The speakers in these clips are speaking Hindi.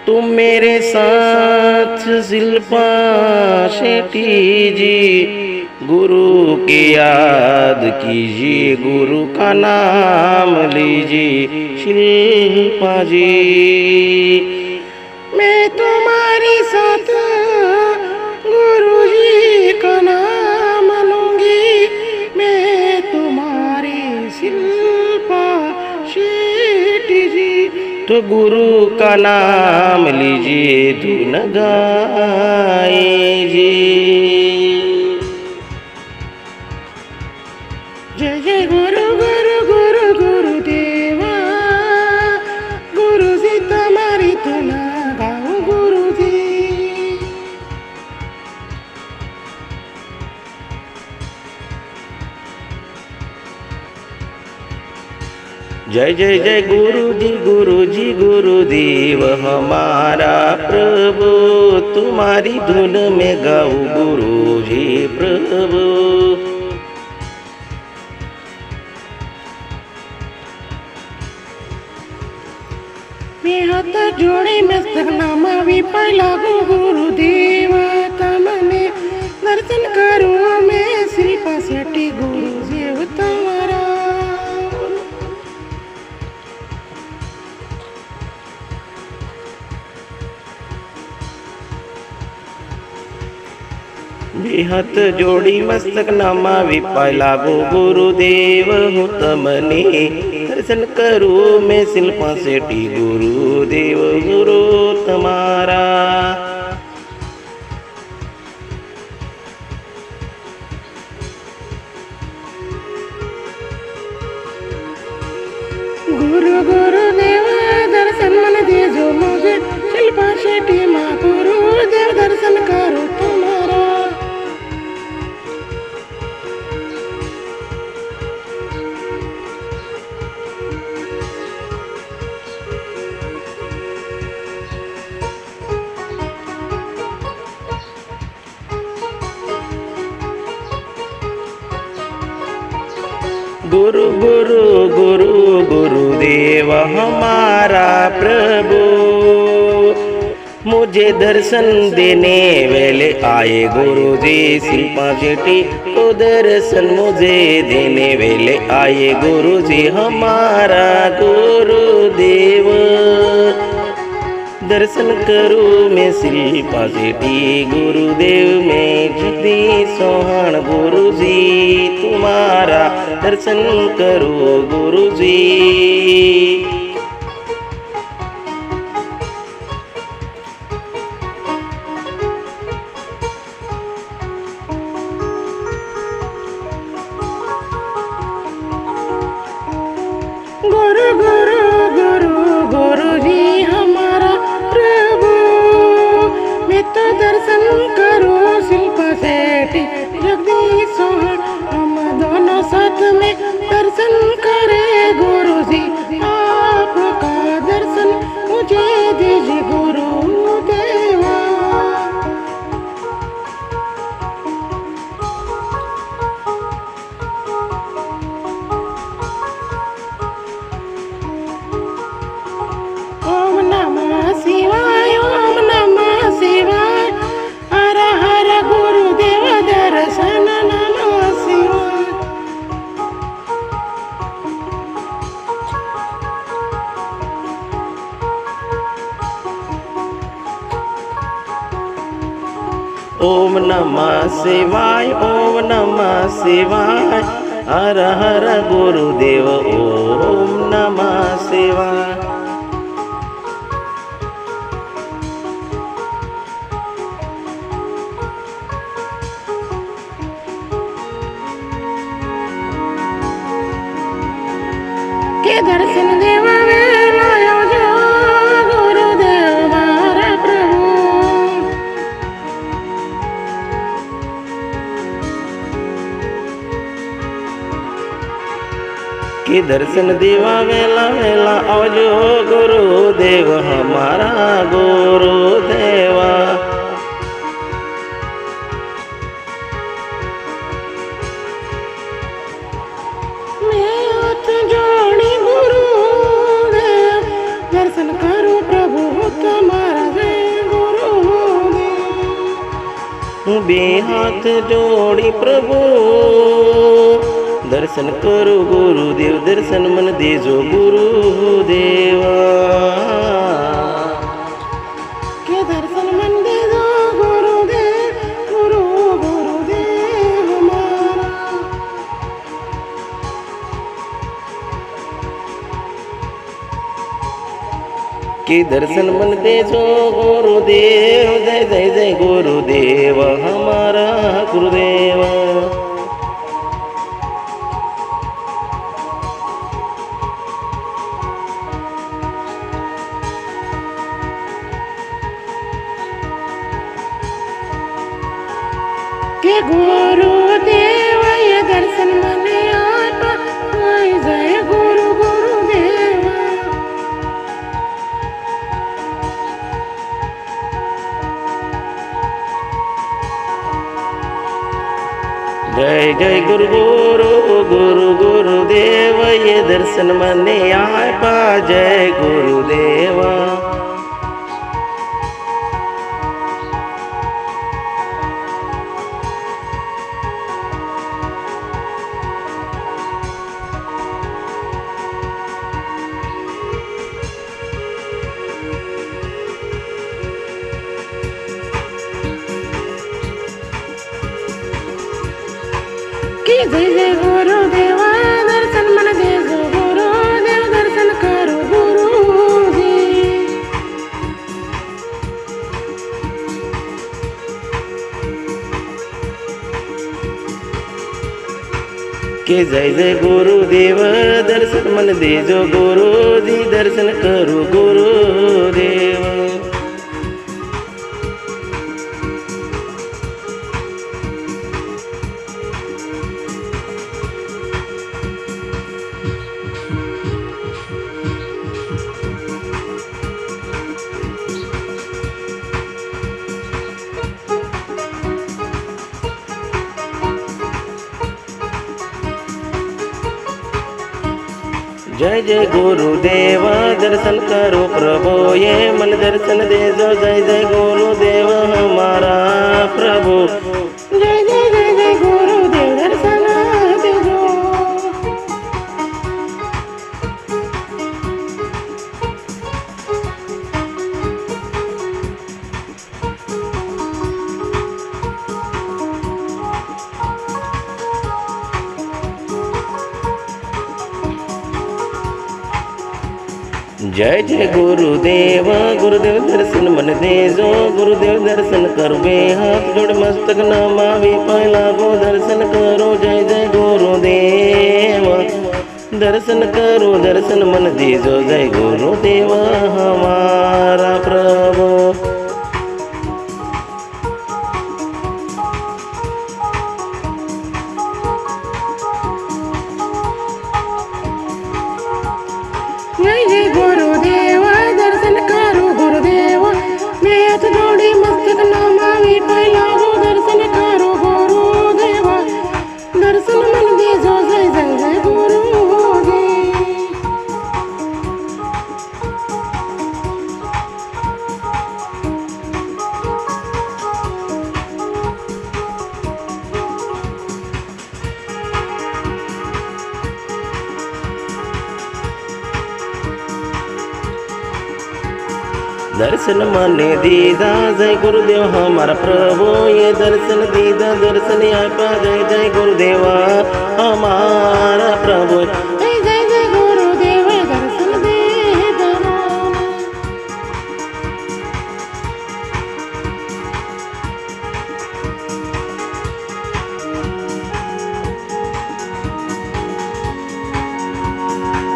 तुम मेरे साथ शिल्पा शेट्टी जी, गुरु की याद कीजिए, गुरु का नाम लीजिए शिल्पा जी। मैं तुम्हारी साथ गुरु जी का नाम लूंगी, मैं तुम्हारी शिल्पा शेट्टी जी। तो गुरु का नाम लीजिए, धुन गाइए। जय जय गुरु गुरु गुरु गुरुदेवा, गुरु जी तुम्हारी धुन गाऊं गुरु जी। जय जय जय गुरु जी गुरुदेव हमारा प्रभु, तुम्हारी धुन में गाऊं गुरु जी प्रभु। मैं हाथ जोड़े मस्तक नमावि लागू गुरुदेव, तमने दर्शन करूं मैं शिल्पा शेट्टी गुरु जी तुम्हारा। हाथ जोड़ी मस्तक नमावि लागू गुरुदेव हो तमने दर्शन करूं मैं शिल्पा शेट्टी गुरुदेव गुरु तुम्हारा। गुरु गुरुदेव दर्शन मन दीजो मुझे, शिल्पा शेट्टी माँ गुरुदेव दर्शन करो तुम्हारा। गुरु गुरु गुरु गुरुदेव हमारा प्रभु, मुझे दर्शन देने वेले आए गुरु जी शिल्पा शेट्टी को दर्शन मुझे देने वेले आए गुरु जी हमारा गुरुदेव। दर्शन करूं मैं शिल्पा शेट्टी गुरुदेव में जगदीश सोहन गुरु जी तुम्हारा दर्शन करूं गुरु जी। गुरु गुरु गुरु गुरु जी हमारा प्रभु, मैं तो दर्शन करूं शिल्पा शेट्टी जगदीश सोहन, हम दोनों साथ में दर्शन करें गुरु जी। आपका दर्शन मुझे दीजिए गुरुदेवा। ओम नमः शिवाय, ओम नमः शिवाय, हर हर गुरुदेव दर्शन नमः शिवाय। ओम नमः शिवाय, ओम नमः शिवाय, हर हर गुरुदेव ओम नमः शिवाय। के दर्शन देवा वेला जो गुरुदेव हमारा प्रभु, के दर्शन देवा वेला वेला आवजो गुरुदेव हमारा गुरुदेवा। दर्शन करूं प्रभु तुम्हारा હું બે હાથ જોડી પ્રભુ દર્શન કરું ગુરુદેવ, દર્શન મન દેજો ગુરુદેવા. કે દર્શન મન દેજો ગુરુદેવ, ગુરુદેવ મારા. કે દર્શન મન દેજો ગુરુદેવ, જય જય જય ગુરુદેવ હમારા ગુરુદેવ. કે ગુરુદેવ એ દર્શન મને આપ્યા, જય ગુરુદેવ. જય જય ગુરુદેવ એ દર્શન મને આપ્યા, જય ગુરુદેવા. કે જય જય ગુરુદેવ દર્શન મને દેજો ગુરુદેવ, દર્શન કરો ગુરુજી. કે જય જય ગુરુદેવ દર્શન મન દેજો ગુરુજી, દર્શન કરું ગુરુદેવ. जय जय गुरुदेव दर्शन करो प्रभु, ये मन दर्शन देजो, जय जय गुरुदेव हमारा प्रभु. જય જય જય જય ગુરુદેવ દર્શન દેજો. जय जय गुरुदेव गुरुदेव दर्शन मन देजो, गुरुदेव दर्शन करो बे हाथ जोड़ मस्तक नमावी पाय लागो, दर्शन करो जय जय गुरुदेव. दर्शन करो दर्शन मन देजो, जय गुरुदेव हमारा प्रभु. જય જય ગુરુદેવ દર્શન કરો ગુરુદેવ, બે હાથ જોડી મસ્તક નમાવી પાય લાગો, દર્શન કરો ગુરુદેવ, દર્શન મન દેજો, જય જય જય ગુરુજી. दर्शन माने दीदा, जय गुरुदेव हमारा प्रभु, ये दर्शन दीदा, दर्शन आपा, जय जय गुरुदेवा हमारा प्रभु. જય જય જય ગુરુદેવ દર્શન દેજો.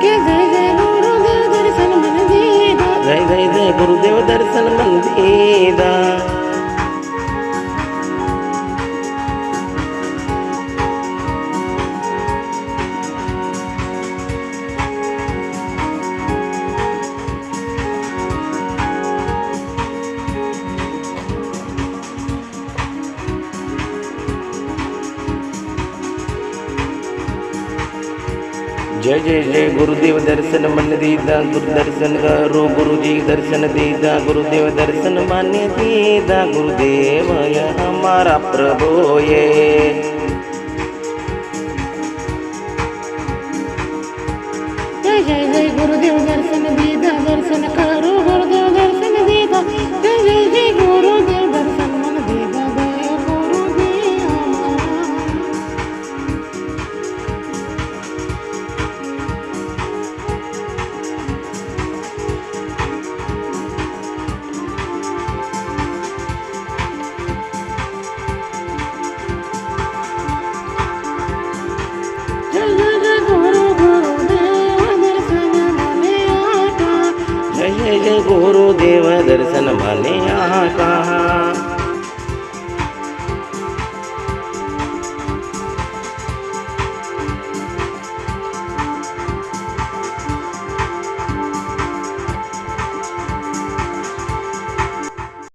કે જય જય ગુરુદેવ દર્શન મને દેજો. जय जय जय गुरुदेव दर्शन मन दीदा. जय जय जय गुरुदेव दर्शन मन दीदा गुरु दर्शन करो गुरु जी दर्शन दीदा गुरुदेव दर्शन मान्य दीदा गुरुदेव ये हमारा प्रभु ये जय जय जय गुरुदेव दर्शन दीदा दर्शन करो गुरुदेव दर्शन दीदा जय जय जय गुरुदेव दर्शन मन दीदा दया गुरुदेव हमारा जय जय जय गुरुदेव दर्शन माने आता जय जय जय गुरुदेव दर्शन माने आता